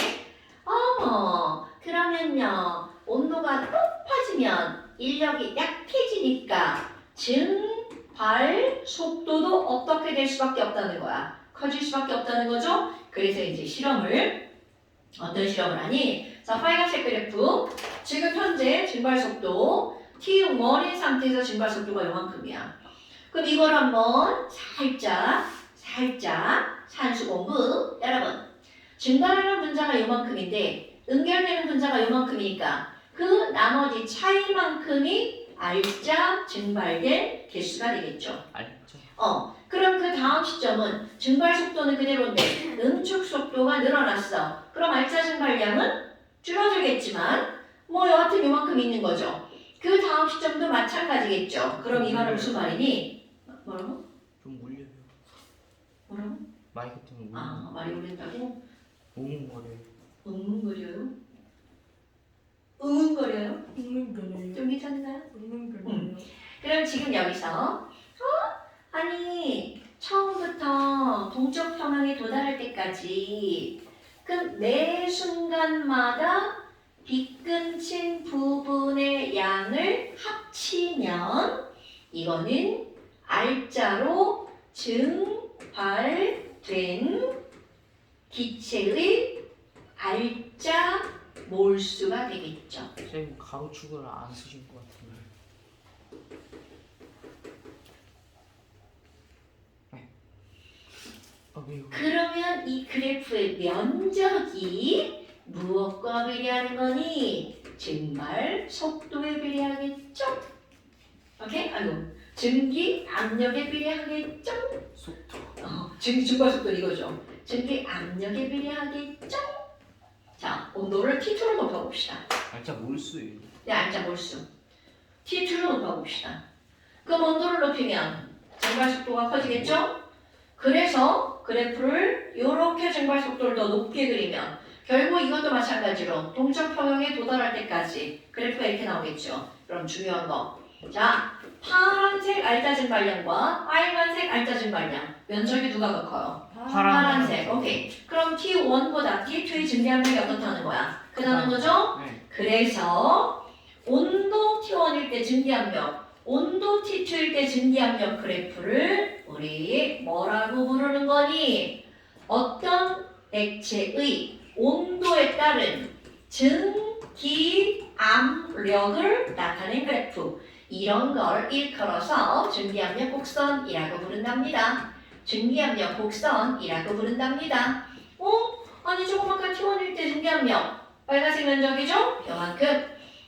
S2: 그러면요 온도가 높아지면 인력이 약해지니까 증발 속도도 어떻게 될 수밖에 없다는 거야. 커질 수밖에 없다는 거죠. 그래서 이제 어떤 실험을 하니? 자, 빨간색 그래프. 지금 현재 증발 속도 T1인 상태에서 증발 속도가 요만큼이야. 그럼 이걸 한번 살짝 산수 공부. 여러분, 증발하는 분자가 요만큼인데 응결되는 분자가 요만큼이니까 그 나머지 차이만큼이 알짜 증발될 개수가 되겠죠.
S3: 알죠.
S2: 그럼 그 다음 시점은 증발 속도는 그대로인데 응축 속도가 늘어났어. 그럼 알짜 증발량은 줄어들겠지만 뭐 여하튼 요만큼 있는 거죠. 그 다음 시점도 마찬가지겠죠. 그럼 이 말은 무슨 말이니? 뭐라고?
S3: 좀 울려요.
S2: 뭐라고?
S3: 마이크 때문에 울려.
S2: 말이 울린다고?
S3: 웅웅거려요.
S2: 응응거려요? 응응거려요?
S1: 웅웅거려요.
S2: 좀 괜찮나요?
S1: 웅웅거려요.
S2: 그럼 지금 여기서 아니 처음부터 동적 평형에 도달할 때까지 그럼 매 순간마다 빗근친 부분의 양을 합치면 이거는 알짜로 증발된 기체의 알짜 몰수가 되겠죠.
S3: 선생님 가로축을 안 쓰신 것 같은데. 네. 왜요?
S2: 그러면 이 그래프의 면적이 무엇과 비례하는 거니? 증발 속도에 비례하겠죠? 오케이? 증기 압력에 비례하겠죠?
S3: 속도.
S2: 증발 속도는 이거죠. 증기 압력에 비례하겠죠? 자, 온도를 T2로 높여봅시다.
S3: 알짜 몰수예요.
S2: 네, 알짜 몰수. T2로 높여봅시다. 그럼 온도를 높이면 증발 속도가 커지겠죠? 그래서 그래프를 이렇게 증발 속도를 더 높게 그리면 결국 이것도 마찬가지로 동적 평형에 도달할 때까지 그래프가 이렇게 나오겠죠. 그럼 중요한 거. 자, 파란색 알짜 증발량과 빨간색 알짜 증발량. 면적이 누가 더 커요? 파란색. 오케이. 그럼 T1보다 T2의 증기압력이 어떻다는 거야? 크다는 거죠?
S3: 네.
S2: 그래서 온도 T1일 때 증기압력, 온도 T2일 때 증기압력 그래프를 우리 뭐라고 부르는 거니? 어떤 액체의 온도에 따른 증기압력을 나타낸 그래프. 이런 걸 일컬어서 증기압력 곡선이라고 부른답니다. 증기압력 곡선이라고 부른답니다. 아니 조그맣게 T1일 때 증기압력 빨간색 면적이죠? 요만큼.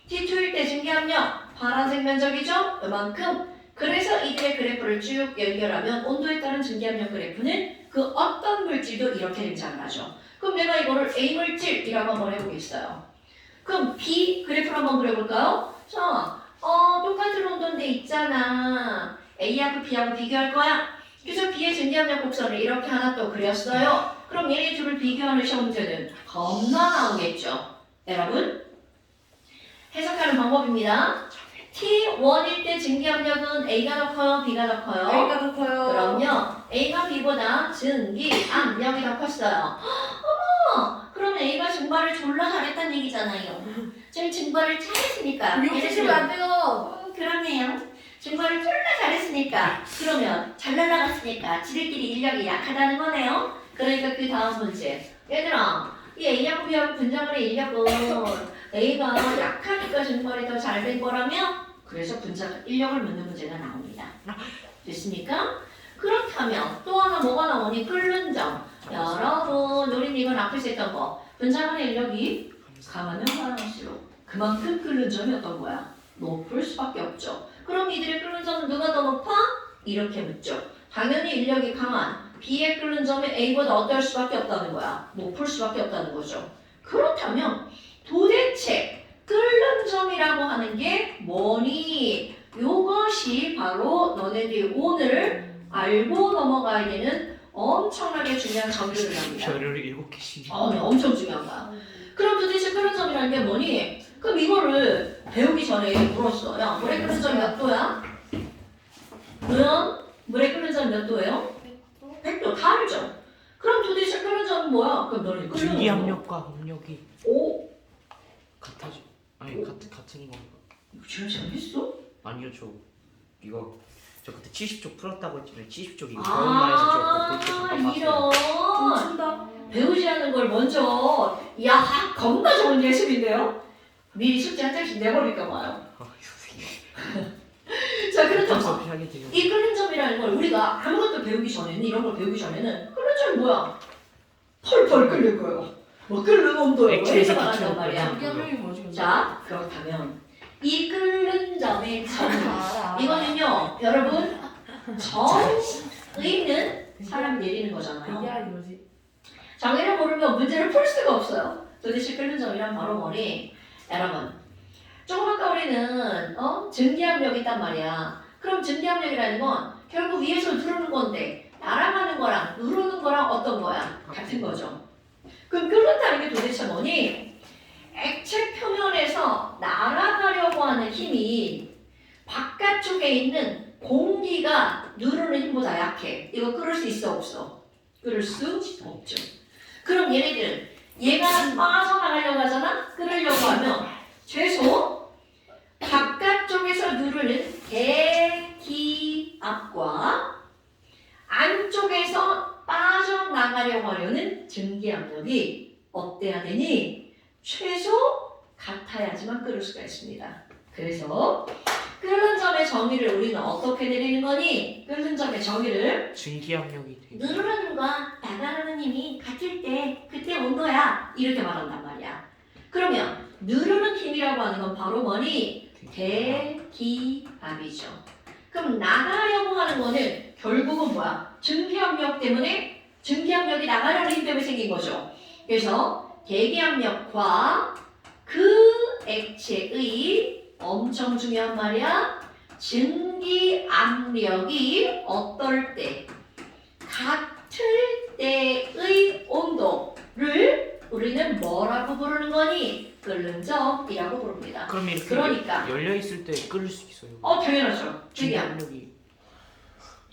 S2: T2일 때 증기압력 파란색 면적이죠? 요만큼. 그래서 이들의 그래프를 쭉 연결하면 온도에 따른 증기압력 그래프는 그 어떤 물질도 이렇게 등장을 하죠. 그럼 내가 이거를 A 물질이라고 한번 해보겠어요. 그럼 B 그래프를 한번 그려볼까요? 자, 똑같은 온도인데 있잖아. A하고 B하고 비교할 거야. 그래서 B의 증기압력 곡선을 이렇게 하나 또 그렸어요. 그럼 얘네 둘을 비교하는 시험제는 겁나 나오겠죠. 여러분, 해석하는 방법입니다. T1일 때 증기압력은 A가 더 커요? B가 더 커요?
S1: A가 더 커요.
S2: 그럼요. A가 B보다 증기압력이 더 컸어요. 어머! 그러면 A가 증발을 졸라 잘했다는 얘기잖아요. 지금 증발을 잘했으니까.
S1: 욕쓰시면 안 돼요.
S2: 그러네요. 증발을 졸라 잘했으니까. 그러면 잘 날아갔으니까 지들끼리 인력이 약하다는 거네요. 그러니까 그 다음 문제. 얘들아, 이 A하고 B하고 분자간의 인력은 A가 약하니까 증발이 더 잘 된 거라며? 그래서 분자 인력을 묻는 문제가 나옵니다. 됐습니까? 그렇다면 또 하나 뭐가 나오니? 끓는 점. 여러분, 우린 이건 앞에서 했던 거. 분자간의 인력이 강하면 강할수록 그만큼 끓는 점이 어떤 거야? 높을 수밖에 없죠. 그럼 이들의 끓는 점은 누가 더 높아? 이렇게 묻죠. 당연히 인력이 강한 B의 끓는 점이 A보다 어떨 수밖에 없다는 거야. 높을 수밖에 없다는 거죠. 그렇다면 도대체 끓는 점이라고 하는 게 뭐니? 요것이 바로 너네들이 오늘 알고 넘어가야 되는 엄청나게 중요한 정규를 합니다.
S3: 별을 7개씩.
S2: 엄청 중요한 거야. 그럼 도대체 끓는 점이라는 게 뭐니? 그럼 이거를 배우기 전에 물었어. 야, 물에 끓는 점이 몇 도야? 그럼 물에 끓는 점이 몇 도예요? 100도 다 알죠? 그럼 도대체 끓는 점은 뭐야? 그럼 너는 끓는
S3: 증기압력과 압력이
S2: 오?
S3: 같아지 아니 같은 건가?
S2: 이거 지금 잘했어?
S3: 아니요 저 그때 70쪽 풀었다고 했지만 70쪽 이거 병원만에서 저 그때 잠깐 봤어요.
S2: 이런
S1: 춘다.
S2: 배우지 않는 걸 먼저 야 겁나 좋은 예습인데요? 미리 숙제 한 장씩 내버릴까 봐요.
S3: 아 선생님
S2: 자
S3: 어쩔 수
S2: 그렇다면
S3: 없이 하게 되죠.
S2: 이 끓는 점이라는 걸 우리가 아무것도 배우기 전에는 이런 걸 배우기 전에는 끓는 점이 뭐야? 펄펄 끓는 거예요. 뭐 끓는 온도예요.
S3: 액체에서
S2: 이렇게 말한단
S3: 기체로
S2: 말이야.
S1: 증기압력이 뭐지?
S2: 자 그렇다면 이 끓는 점의 점
S4: 알아.
S2: 이거는요 여러분 정의는 사람 내리는 거잖아요.
S1: 대기압이 뭐지?
S2: 정의를 모르면 문제를 풀 수가 없어요. 도대체 끓는 점이란 바로 뭐니? 여러분 조금 아까 우리는 증기압력이 있단 말이야. 그럼 증기압력이라는 건 결국 위에서 누르는 건데 날아가는 거랑 누르는 거랑 어떤 거야? 같은 거죠. 그럼 끓는다는 게 도대체 뭐니? 액체 표면에서 날아가려고 하는 힘이 바깥쪽에 있는 공기가 누르는 힘보다 약해. 이거 끓을 수 있어 없어? 끓을 수 없죠. 그럼 얘네들은 얘가 빠져나가려고 하잖아? 끓으려고 하면 최소 바깥쪽에서 누르는 대기압과 안쪽에서 빠져나가려고 하려는 증기압력이 어때야 되니? 최소 같아야지만 끓을 수가 있습니다. 그래서 끓는 점의 정의를 우리는 어떻게 내리는 거니? 끓는 점의 정의를
S3: 증기압력이 되게
S2: 누르는 힘과 나가는 힘이 같을 때 그때 온도야 이렇게 말한단 말이야. 그러면 누르는 힘이라고 하는 건 바로 뭐니? 대기압이죠. 그럼 나가려고 하는 거는 결국은 뭐야? 증기압력 때문에 증기압력이 나가려는 힘 때문에 생긴 거죠. 그래서 대기압력과 그 액체의 엄청 중요한 말이야. 증기압력이 어떨 때 같을 때의 온도를 우리는 뭐라고 부르는 거니? 끓는 점이라고 부릅니다.
S3: 그럼 이렇게
S2: 그러니까
S3: 열려 있을 때 끓을 수 있어요.
S2: 당연하죠. 증기압력.
S3: 증기압력이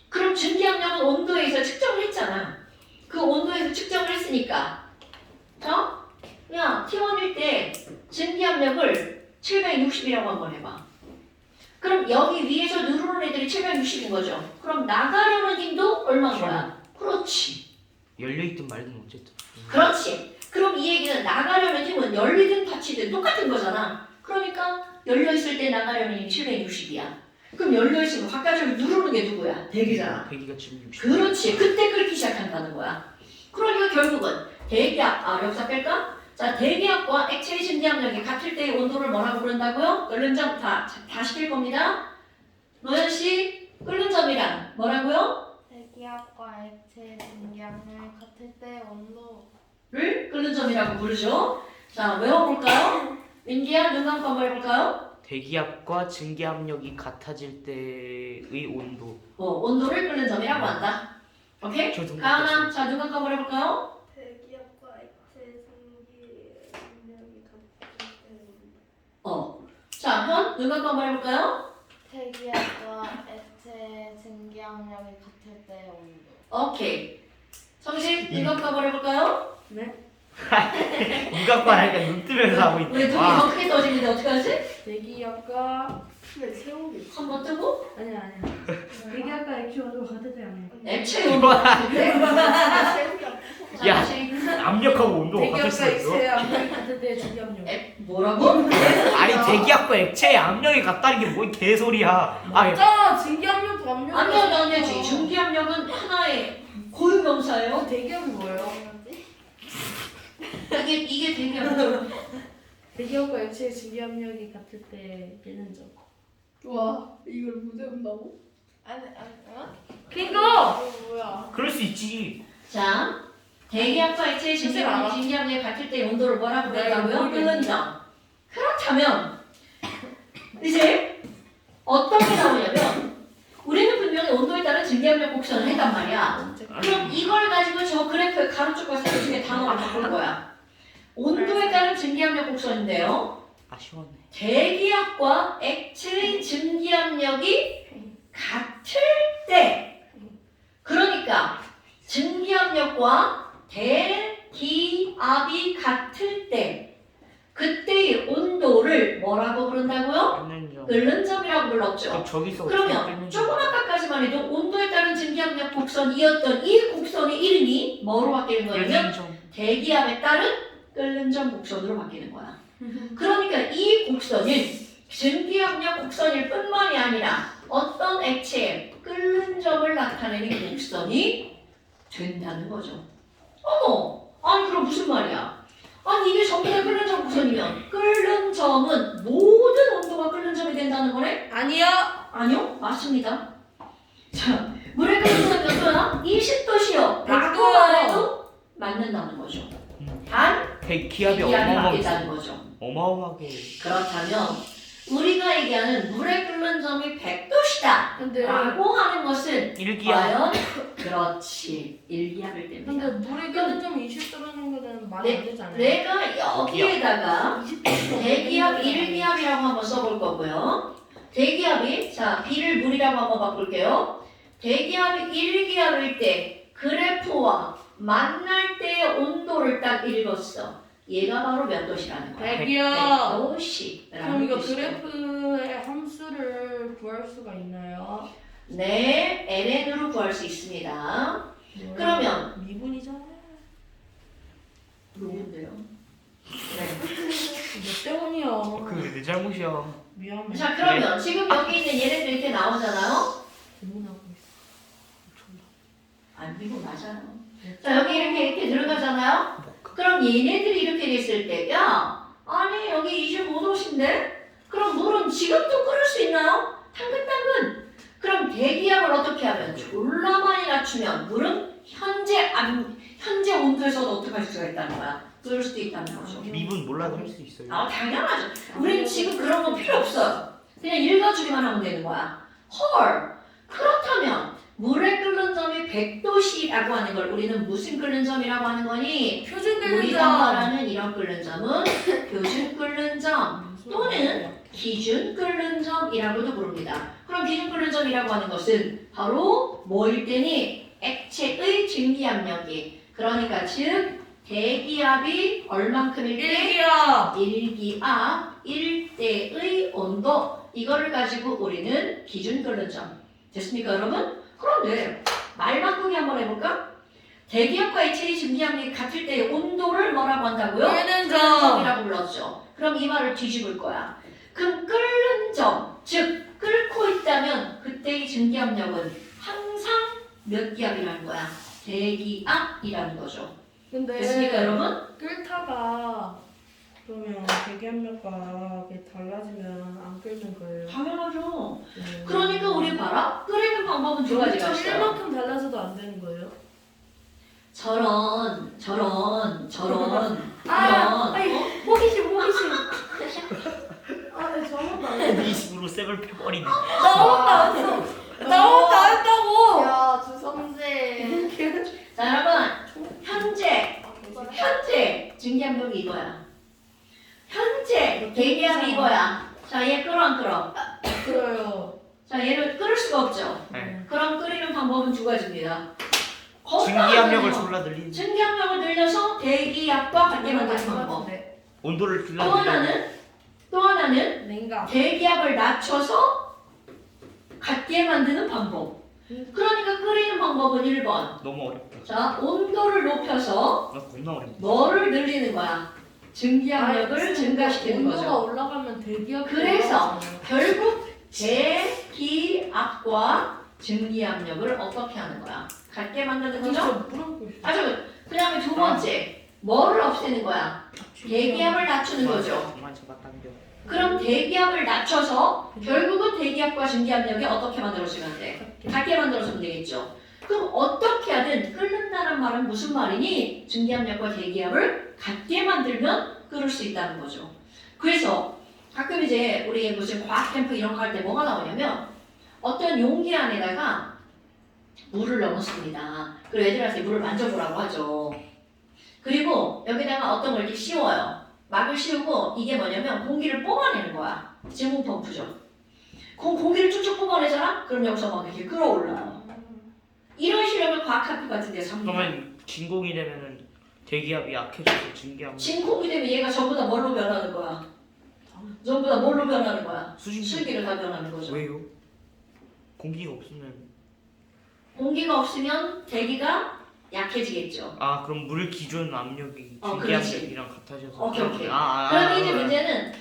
S2: 그럼 증기압력은 온도에서 측정을 했잖아. 그 온도에서 측정을 했으니까 야 T1일 때 증기압력을 760이라고 한번 해봐. 그럼 여기 위에서 누르는 애들이 760인 거죠. 그럼 나가려는 힘도 얼마인 거야? 그렇지.
S3: 열려 있든 말든 어쨌든.
S2: 그렇지. 그럼 이 얘기는 나가려는 힘은 열리든 닫히든 똑같은 거잖아. 그러니까 열려있을 때 나가려는 힘이 760이야. 그럼 열려있으면 바깥으로 누르는 게 누구야? 대기잖아.
S3: 대기가 지금 60.
S2: 그렇지. 그때 끓기 시작한다는 거야. 그러니까 결국은 대기압, 여기서 뺄까? 자, 대기압과 액체의 증기압력이 같을 때의 온도를 뭐라고 부른다고요? 끓는 점 다 시킬 겁니다. 노현 씨, 끓는 점이란 뭐라고요?
S4: 대기압과 액체의 증기압력이 같을 때 온도.
S2: 를 끓는 점이라고 부르죠. 자, 외워볼까요? 민기야, 눈 감고 한번 해볼까요?
S3: 대기압과 증기압력이 같아질 때의 온도.
S2: 온도를 끓는 점이라고 한다. 오케이?
S3: 저 정도
S2: 가은아, 자, 눈 감고 한번 해볼까요?
S4: 대기압과 액체의 증기압력이 같을 때
S2: 자, 현, 눈 감고 한번 해볼까요?
S4: 대기압과 액체의 증기압력이 같을 때 온도.
S2: 오케이. 성식, 눈 감고 한번 해볼까요?
S1: 네.
S3: 이것만 하니까 눈 뜨면서 하고
S2: 왜
S3: 있네.
S2: 눈이
S3: 와.
S2: 더 크게 떠지는데 어떡하지?
S1: 대기압과 왜 세우기?
S2: 한번 뜨고?
S1: 아니야. 대기압과 액체 온도가 같을 때 아니야.
S2: 액체 온도 같은데? 자,
S3: 야.
S2: 다시.
S3: 압력하고 온도가 같을
S1: 대기압과
S3: 수가 있어?
S1: 액체의 압력이 같을 때 증기압력.
S2: 뭐라고?
S3: 아니 대기압과 액체의 압력이 같다는 게 뭔 개소리야. 아니
S1: 맞잖아. 증기압력도 압력.
S2: 압력이 증기압력은 하나의 고유명사예요.
S1: 대기압이 뭐예요?
S2: 이게 대기압력.
S1: 대기압과 액체의 증기압력이 같을 때 되는 점.
S4: 와 이걸 못 외운다고? 아니
S1: 그니까.
S4: 이거 뭐야?
S3: 그럴 수 있지.
S2: 자, 대기압과 액체의 증기압력이 같을 때 온도를 뭐라고 부른다고요? 끓는 점. 그렇다면 이제 어떤 게 나오냐면 우리는 분명히 온도에 따른 증기압력 곡선을 했단 말이야. 그럼 이걸 가지고 저 그래프에 가로축과 세로 중에 단어를 바꿀 거야. 온도에 따른 증기압력 곡선인데요.
S3: 아쉬웠네.
S2: 대기압과 액체의 증기압력이 같을 때, 그러니까 없죠.
S3: 저기서
S2: 그러면 조금 아까까지만 해도 온도에 따른 증기압력 곡선이었던 이 곡선의 이름이 뭐로 바뀌는 거냐면 대기압에 따른 끓는 점 곡선으로 바뀌는 거야. 그러니까 이 곡선은 증기압력 곡선일 뿐만이 아니라 어떤 액체의 끓는 점을 나타내는 곡선이 된다는 거죠. 어머! 아니 그럼 무슨 말이야? 아니 이게 전부 다 끓는 점 곡선이면 끓는 점은 모든 온도가 끓는 점이 된다는 거네?
S1: 아니요.
S2: 아니요, 맞습니다. 자, 물의 끓는 점이 몇 도야? 20도시요. 라고
S1: 100도.
S2: 말해도 맞는다는 거죠. 단
S3: 기압이
S2: 기압이
S3: 어마어마하게
S2: 바뀌다는 거죠.
S3: 어마어마하게
S2: 그렇다면 우리가 얘기하는 물의 끓는 점이 100도시다
S1: 근데
S2: 라고 하는 것은
S3: 일기압
S2: 과연 그렇지 일기압일 때입니다.
S1: 근데 물에 끓는 점 20도라는 거는 말이 안 되잖아요.
S2: 내가 여기에다가
S1: 20도.
S2: 대기압 1기압이라고 한번 써볼 거고요. 대기압이 자 B를 물이라고 한번 바꿀게요. 대기압이 1기압일 때 그래프와 만날 때의 온도를 딱 읽었어. 얘가 바로 몇 도시라는 거야.
S1: 100이요.
S2: 100도시.
S1: 그럼 이거 그래프의 함수를 구할 수가 있나요?
S2: 네, ln으로 구할 수 있습니다. 그러면
S1: 미분이잖아요.
S2: 누군데요? 네.
S1: 몇 대원이요?
S3: 그게 내 잘못이야.
S1: 미안해.
S2: 자 그러면 지금 여기 있는 얘네들 이렇게 나오잖아요.
S1: 고민하고 있어.
S2: 안 비고 맞아요. 자 여기 이렇게 들어가잖아요. 그럼 얘네들이 이렇게 됐을 때, 야, 아니 여기 25도신데? 그럼 물은 지금도 끓을 수 있나요? 당근당근. 그럼 대기압을 어떻게 하면 졸라 많이 낮추면 물은 현재 온도에서도 어떻게 할 수가 있다는 거야? 끓을 수도 있다는 거죠.
S3: 미분 몰라도 할 수 있어요.
S2: 아 당연하죠. 우리는 지금 그런 거 필요 없어. 그냥 읽어주기만 하면 되는 거야. 헐. 그렇다면 물의 끓는 점이 100도씨라고 하는 걸 우리는 무슨 끓는 점이라고 하는 거니?
S1: 표준 끓는
S2: 우리가
S1: 점.
S2: 말하는 이런 끓는 점은 표준 끓는 점 또는 기준 끓는 점이라고도 부릅니다. 그럼 기준 끓는 점이라고 하는 것은 바로 뭐일 때니? 액체의 증기압력이 그러니까 즉 대기압이 얼만큼일 때?
S1: 1기압.
S2: 1기압 1대의 온도 이거를 가지고 우리는 기준 끓는 점 됐습니까 여러분? 그런데 말 바꾸기 한번 해볼까? 대기압과 액체의 증기압력이 같을 때의 온도를 뭐라고 한다고요?
S1: 끓는 점.
S2: 점이라고 불렀죠. 그럼 이 말을 뒤집을 거야. 그럼 끓는 점, 즉 끓고 있다면 그때의 증기압력은 항상 몇 기압이라는 거야? 대기압이라는 거죠.
S1: 근데
S2: 됐습니까 여러분?
S1: 끓다가 그러면 대기압력과 이게 달라지면 안 끓는 거예요.
S2: 당연하죠. 그러니까 우리 봐라. 끓이는 방법은 두 가지가 있어요.
S1: 1만큼 달라져도 안 되는 거예요?
S2: 저런
S1: 아니, 호기심. 아, 네, 저런 거 아니에요.
S3: 이 식으로 쌤을 펴버리네.
S1: 나 혼자 안 했다고.
S4: 야 주성재.
S2: 자 여러분 현재 증기압력이 이거야. 현재 대기압이 이거야. 자 얘 끓어 안 끓어?
S1: 그래요.
S2: 자 얘를 끓을 수가 없죠.
S3: 네.
S2: 그럼 끓이는 방법은 두 가지입니다.
S3: 증기압력을 졸라 늘리는.
S2: 증기압력을 늘려서 대기압과 같게 만드는 방법.
S3: 온도를
S2: 또
S3: 줄라
S2: 또 하나는
S1: 냉각.
S2: 대기압을 낮춰서 같게 만드는 방법. 그러니까 끓이는 방법은 1번.
S3: 너무 어렵다.
S2: 자, 온도를 높여서
S3: 나 겁나 어렵다.
S2: 뭐를 늘리는 거야? 증기압력을 증가시키는
S1: 온도가
S2: 거죠.
S1: 올라가면 대기압이
S2: 그래서
S1: 올라가잖아요.
S2: 결국 대기압과 증기압력을 어떻게 하는 거야? 같게 만드는 거죠?
S1: 진짜 물어보고 있어.
S2: 아, 그 다음에 두 번째, 뭐를 없애는 거야? 대기압을 낮추는 거죠.
S3: 정말 잡아당겨.
S2: 그럼 대기압을 낮춰서 결국은 대기압과 증기압력이 어떻게 만들어지면 돼? 같게 만들어주면 되겠죠. 그럼 어떻게 하든 끓는다는 말은 무슨 말이니? 증기압력과 대기압을 같게 만들면 끓을 수 있다는 거죠. 그래서 가끔 이제 우리 무슨 과학 캠프 이런 거 할 때 뭐가 나오냐면 어떤 용기 안에다가 물을 넣었습니다. 그리고 애들한테 물을 만져보라고 하죠. 그리고 여기다가 어떤 걸 이렇게 씌워요. 막을 씌우고 이게 뭐냐면 공기를 뽑아내는 거야. 진공 펌프죠. 공기를 쭉쭉 뽑아내잖아? 그럼 여기서 막 이렇게 끌어올라요. 이런 실험을 과학 학교 같은 데서 합니다.
S3: 그러면 진공이 되면은 대기압이 약해져서 증기압.
S2: 진공이 되면 얘가 전부 다 뭘로 변하는 거야? 전부 다 뭘로 변하는 거야?
S3: 수증기.
S2: 수증기로 다 변하는 거죠.
S3: 왜요? 공기가 없으면
S2: 공기가 없으면 대기가 약해지겠죠.
S3: 아 그럼 물 기준 압력이
S2: 그렇지.
S3: 증기압력이랑 같아져서
S2: 오케이, 오케이.
S3: 아,
S2: 그런데 이제 문제는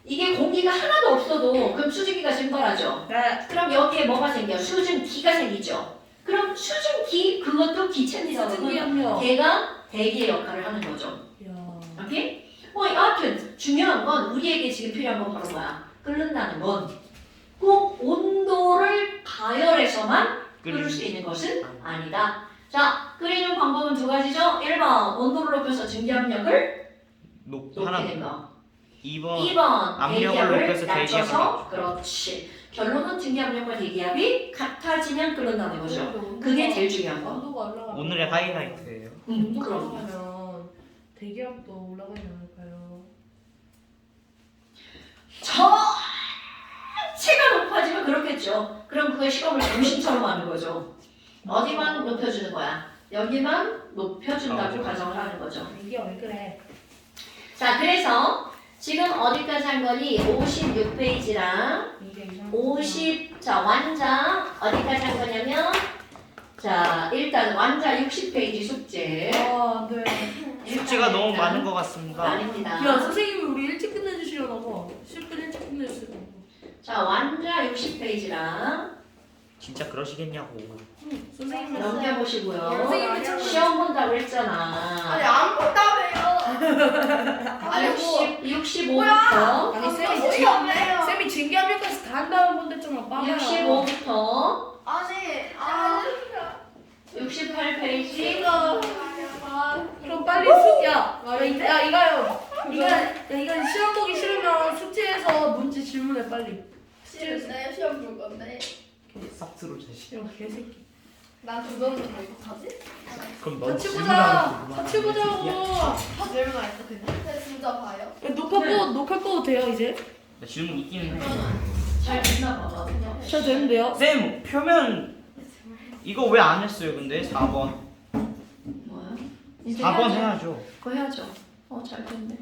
S2: 이게 공기가 하나도 없어도 그럼 수증기가 증발하죠.
S1: 네.
S2: 그럼 여기에 뭐가 생겨? 수증기가 생기죠. 그럼 수증기 그것도 기체입니다.
S1: 수증기 압력.
S2: 걔가 대기의 역할을 하는 거죠.
S1: 야.
S2: 오케이? 여하튼 중요한 건 우리에게 지금 필요한 건 바로 뭐야? 끓는다는 건 꼭 온도를 가열해서만 끓을 수 있는 것은 아니다. 자, 끓이는 방법은 두 가지죠. 1번 온도를 높여서 증기압력을 높이는 거.
S3: 2번
S2: 2번
S3: 압력을
S2: 대기압을
S3: 높여서
S2: 낮춰서 그렇지. 결론은 증기압력과 대기압이 같아지면 끓는다는 거죠. 그게 제일 중요한 거.
S1: 온도가 올라가.
S3: 오늘의 하이라이트예요.
S1: 온도가
S2: 그럼
S1: 올라가면 대기압도 올라가지 않을까요?
S2: 전체가 높아지면 그렇겠죠. 그럼 그걸 실험을 정신처럼 하는 거죠. 어디만 높여주는 거야? 여기만 높여준다고 가정을 하는 거죠.
S1: 이게 왜 그래?
S2: 자, 그래서 지금 어디까지 한 거니? 56페이지랑
S1: 이게 이상.
S2: 자, 완자 어디까지 한 거냐면 자, 일단 완자 60페이지 숙제.
S1: 아, 네.
S3: 숙제가 너무 많은 것 같습니다.
S2: 아닙니다.
S1: 야, 선생님이 우리 일찍 끝내주시려나 봐. 10분 일찍 끝내주시려나 봐.
S2: 자, 완자 60페이지랑
S3: 진짜 그러시겠냐고.
S1: 선생님이
S2: 넘겨보시고요.
S1: 선생님이 참
S2: 시험 본다고 했잖아.
S4: 안 본다며요. 아니 뭐
S2: 65부터
S1: 아니 쌤이
S4: 어이가 없네요.
S1: 쌤이 증기압력까지 다 한다는 건데 좀 빠져요.
S2: 65부터
S4: 아니
S2: 68페이지
S1: 그럼 빨리 야 이거 시험 보기 싫으면 숙제에서 문제 질문해 빨리.
S4: 싫은데 시험 볼 건데
S3: 싹트로 자식.
S1: 이런 개새끼.
S4: 난 그거는 왜 못하지?
S3: 그럼 넌
S1: 같이
S3: 질문하는
S1: 보자. 같이 보자고.
S4: 다 질문 안 했어 근데. 근데 진짜 봐요.
S1: 녹화 꺼도 돼요 이제?
S3: 나 질문 있긴 했는데.
S2: 잘 됐나 봐.
S1: 잘 되는데요?
S3: 쌤 표면 이거 왜 안 했어요? 근데 4번.
S2: 뭐야?
S3: 4번 해야죠.
S2: 그거 해야죠. 잘 됐네.